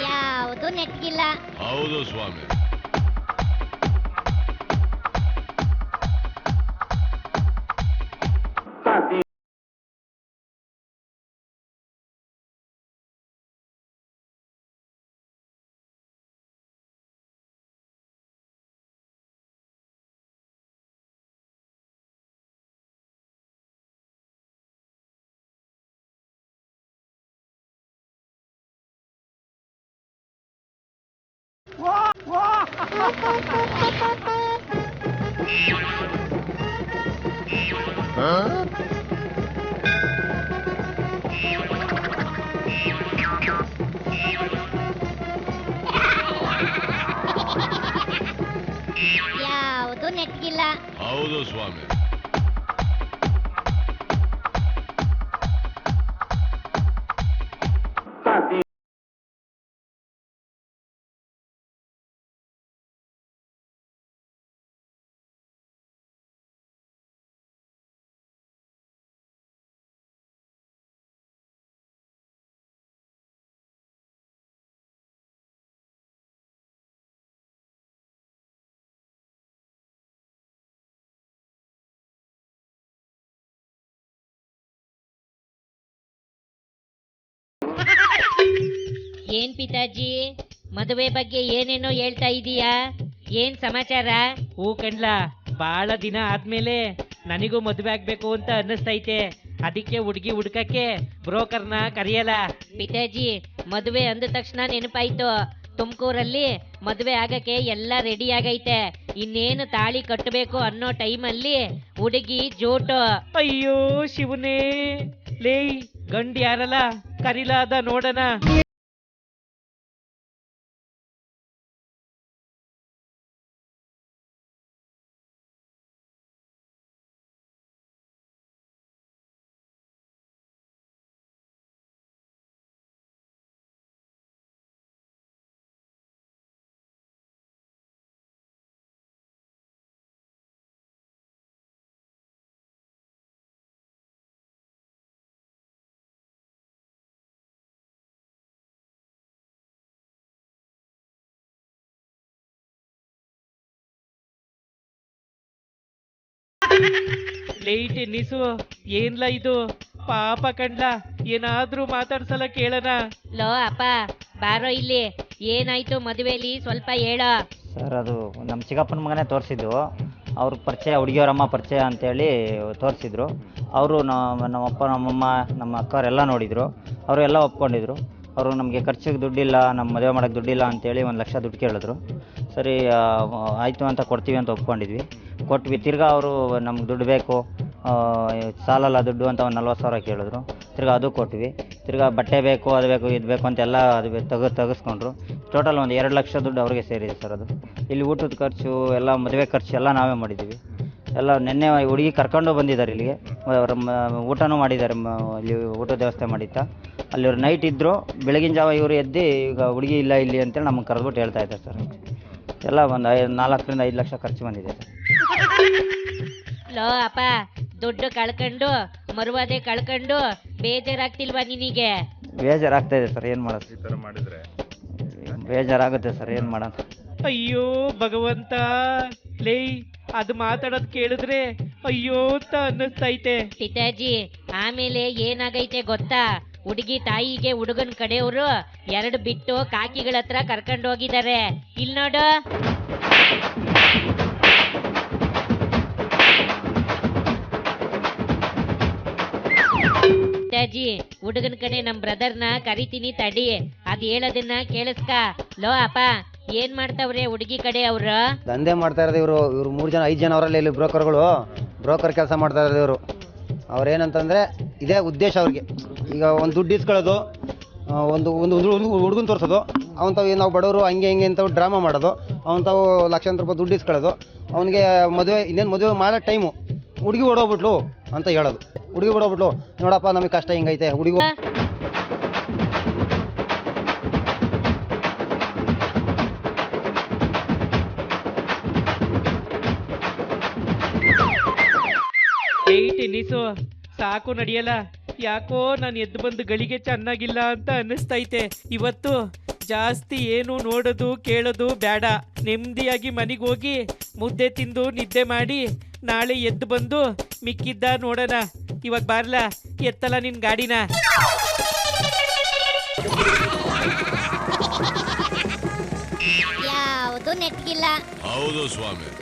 ಯಾವುದು ನೆಟ್ಗಿಲ್ಲ. ಹೌದು ಸ್ವಾಮಿ. ಯಾವುದು ನೆಟ್ಗಿಲ್ಲ. ಹೌದು ಸ್ವಾಮಿ. ಏನ್ ಪಿತಾಜಿ, ಮದುವೆ ಬಗ್ಗೆ ಏನೇನೋ ಹೇಳ್ತಾ ಇದೀಯಾ? ಏನ್ ಸಮಾಚಾರ? ಹೂ ಕಣ್ಲ, ಬಹಳ ದಿನ ಆದ್ಮೇಲೆ ನನಗೂ ಮದುವೆ ಆಗ್ಬೇಕು ಅಂತ ಅನ್ನಿಸ್ತೈತೆ. ಅದಕ್ಕೆ ಹುಡುಗಿ ಹುಡ್ಕಕ್ಕೆ ಬ್ರೋಕರ್ನ ಕರೆಯಲ್ಲ. ಪಿತಾಜಿ, ಮದುವೆ ಅಂದ ತಕ್ಷಣ ನೆನಪಾಯ್ತು, ತುಮಕೂರಲ್ಲಿ ಮದುವೆ ಆಗಕ್ಕೆ ಎಲ್ಲ ರೆಡಿ ಆಗೈತೆ. ಇನ್ನೇನು ತಾಳಿ ಕಟ್ಟಬೇಕು ಅನ್ನೋ ಟೈಮಲ್ಲಿ ಹುಡುಗಿ ಜೋಟು. ಅಯ್ಯೋ ಶಿವನೇ, ಲೇಯ್ ಗಂಡ್ ಯಾರಲ್ಲ ಕರಿಲಾದ ನೋಡಣ. ಲೇಟ್ ಎನ್ನಿಸು, ಏನ್ಲ ಇದು? ಪಾಪ ಕಂಡ್ಲ, ಏನಾದ್ರೂ ಮಾತಾಡ್ಸಲ ಕೇಳನ. ಲೋ ಅಪ್ಪ, ಬಾರೋ ಇಲ್ಲಿ. ಏನಾಯ್ತು ಮದುವೆಲಿ ಸ್ವಲ್ಪ ಹೇಳೋ. ಸರ್, ಅದು ನಮ್ಮ ಚಿಕ್ಕಪ್ಪನ ಮಗನೇ ತೋರಿಸಿದ್ದು. ಅವ್ರ ಪರಿಚಯ, ಹುಡುಗಿಯವರಮ್ಮ ಪರಿಚಯ ಅಂತೇಳಿ ತೋರಿಸಿದ್ರು. ಅವರು ನಮ್ಮಪ್ಪ, ನಮ್ಮಮ್ಮ, ನಮ್ಮ ಅಕ್ಕವರೆಲ್ಲ ನೋಡಿದರು. ಅವರು ಎಲ್ಲ ಒಪ್ಕೊಂಡಿದ್ರು. ಅವರು ನಮಗೆ ಖರ್ಚಿಗೆ ದುಡ್ಡಿಲ್ಲ, ನಮ್ಮ ಮದುವೆ ಮಾಡೋಕ್ಕೆ ದುಡ್ಡಿಲ್ಲ ಅಂತೇಳಿ 1 ಲಕ್ಷ ದುಡ್ಡು ಕೇಳಿದ್ರು. ಸರಿ ಆಯಿತು ಅಂತ ಕೊಡ್ತೀವಿ ಅಂತ ಒಪ್ಕೊಂಡಿದ್ವಿ. ಕೊಟ್ವಿ. ತಿರ್ಗಾ ಅವರು ನಮ್ಗೆ ದುಡ್ಡು ಬೇಕು, ಸಾಲಲ್ಲ ದುಡ್ಡು ಅಂತ ಒಂದು 40,000 ಕೇಳಿದ್ರು. ತಿರ್ಗಾ ಅದು ಕೊಟ್ವಿ. ತಿರ್ಗಾ ಬಟ್ಟೆ ಬೇಕು, ಅದು ಬೇಕು, ಇದು ಬೇಕು ಅಂತೆಲ್ಲ ಅದು ತೆಗೆಸ್ಕೊಂಡ್ರು. ಟೋಟಲ್ ಒಂದು 2 ಲಕ್ಷ ದುಡ್ಡು ಅವ್ರಿಗೆ ಸೇರಿದೆ ಸರ್. ಅದು ಇಲ್ಲಿ ಊಟದ ಖರ್ಚು ಎಲ್ಲ, ಮದುವೆ ಖರ್ಚು ಎಲ್ಲ ನಾವೇ ಮಾಡಿದ್ದೀವಿ. ಎಲ್ಲ ನಿನ್ನೆ ಹುಡುಗಿ ಕರ್ಕೊಂಡು ಬಂದಿದ್ದಾರೆ ಇಲ್ಲಿಗೆ. ಊಟನೂ ಮಾಡಿದ್ದಾರೆ, ಇಲ್ಲಿ ಊಟದ ವ್ಯವಸ್ಥೆ ಮಾಡಿತ್ತ. ಅಲ್ಲಿ ಇವ್ರು ನೈಟ್ ಇದ್ದರು. ಬೆಳಗಿನ ಜಾವ ಇವರು ಎದ್ದು ಈಗ ಹುಡುಗಿ ಇಲ್ಲ ಇಲ್ಲಿ ಅಂತೇಳಿ ನಮಗೆ ಕರೆದ್ಬಿಟ್ಟು ಹೇಳ್ತಾ ಇದ್ದಾರೆ ಸರ್. ಎಲ್ಲ ಒಂದು 4 ರಿಂದ 5 ಲಕ್ಷ ಖರ್ಚು ಬಂದಿದೆ ಸರ್. ಲೋ ಅಪ್ಪ, ದುಡ್ಡು ಕಳ್ಕೊಂಡು ಮರುವಾದೆ ಕಳ್ಕೊಂಡು ಬೇಜಾರಾಗ್ತಿಲ್ವಾ ನಿನಗೆ? ಬೇಜಾರಾಗ್ತಾ ಇದೆ ಸರ್, ಏನು ಮಾಡೋದು? ಈ ಥರ ಮಾಡಿದ್ರೆ ಬೇಜಾರಾಗುತ್ತೆ ಸರ್, ಏನು ಮಾಡೋಣ? ಅಯ್ಯೋ ಭಗವಂತ, ಲೇಯ್ ಅದು ಮಾತಾಡೋದ್ ಕೇಳಿದ್ರೆ ಅಯ್ಯೋ ಅಂತ ಅನ್ನಿಸ್ತೈತೆ. ಪಿತಾಜಿ, ಆಮೇಲೆ ಏನಾಗೈತೆ ಗೊತ್ತಾ? ಹುಡುಗಿ ತಾಯಿಗೆ ಹುಡುಗನ ಕಡೆಯವರು 2 ಬಿಟ್ಟು ಕಾಕಿಗಳ ಹತ್ರ ಕರ್ಕೊಂಡು ಹೋಗಿದ್ದಾರೆ. ಇಲ್ಲಿ ನೋಡು. ಪಿತಾಜಿ, ಹುಡುಗನ ಕಡೆ ನಮ್ ಬ್ರದರ್ನ ಕರಿತೀನಿ ತಡಿ, ಅದ್ ಹೇಳೋದನ್ನ ಕೇಳಿಸ್ಕ. ಲೋ ಅಪ್ಪ, ಏನ್ ಮಾಡ್ತಾವ್ರೆ ಹುಡುಗಿ ಕಡೆ ಅವ್ರು? ದಂಧೆ ಮಾಡ್ತಾ ಇರೋದು ಇವರು. 3 ಜನ 5 ಜನ ಅವರಲ್ಲಿ ಇಲ್ಲಿ ಬ್ರೋಕರ್ ಕೆಲಸ ಮಾಡ್ತಾ ಇರೋದು ಇವರು. ಅವ್ರೇನಂತಂದ್ರೆ ಇದೇ ಉದ್ದೇಶ ಅವ್ರಿಗೆ. ಈಗ ಒಂದು ದುಡ್ಡು ಇಸ್ಕೊಳ್ಳೋದು, ಒಂದು ಹುಡುಗನ ತೋರಿಸೋದು, ಅವನು ತಾವು ನಾವು ಬಡವರು ಹಂಗೆ ಹಿಂಗೆ ಅಂತ ಡ್ರಾಮಾ ಮಾಡೋದು, ಅವನು ತಾವು ಲಕ್ಷಾಂತರ ರೂಪಾಯಿ ದುಡ್ಡು ಇಸ್ಕೊಳ್ಳೋದು, ಅವನಿಗೆ ಮದುವೆ ಮಾಡೋ ಟೈಮು ಹುಡುಗಿ ಓಡೋಗ್ಬಿಟ್ಲು ಅಂತ ಹೇಳೋದು. ಹುಡುಗಿ ಓಡೋಗ್ಬಿಟ್ಲು, ನೋಡಪ್ಪ ನಮಗೆ ಕಷ್ಟ ಹಿಂಗೈತೆ ಹುಡುಗಿ. ಟೆನ್ನಿಸು ಸಾಕು ನಡೆಯಲ್ಲ. ಯಾಕೋ ನಾನು ಎದ್ದು ಬಂದು ಗಳಿಗೆ ಚೆನ್ನಾಗಿಲ್ಲ ಅಂತ ಅನ್ನಿಸ್ತೈತೆ. ಇವತ್ತು ಜಾಸ್ತಿ ಏನು ನೋಡೋದು ಕೇಳೋದು ಬೇಡ. ನೆಮ್ಮದಿಯಾಗಿ ಮನೆಗೆ ಹೋಗಿ ಮುದ್ದೆ ತಿಂದು ನಿದ್ದೆ ಮಾಡಿ ನಾಳೆ ಎದ್ದು ಬಂದು ಮಿಕ್ಕಿದ್ದ ನೋಡೋಣ. ಇವಾಗ ಬಾರ್ಲಾ, ಎತ್ತಲ್ಲ ನಿನ್ ಗಾಡಿನ. ಯಾವುದು ನೆಟ್ಗಿಲ್ಲ. ಹೌದು ಸ್ವಾಮಿ.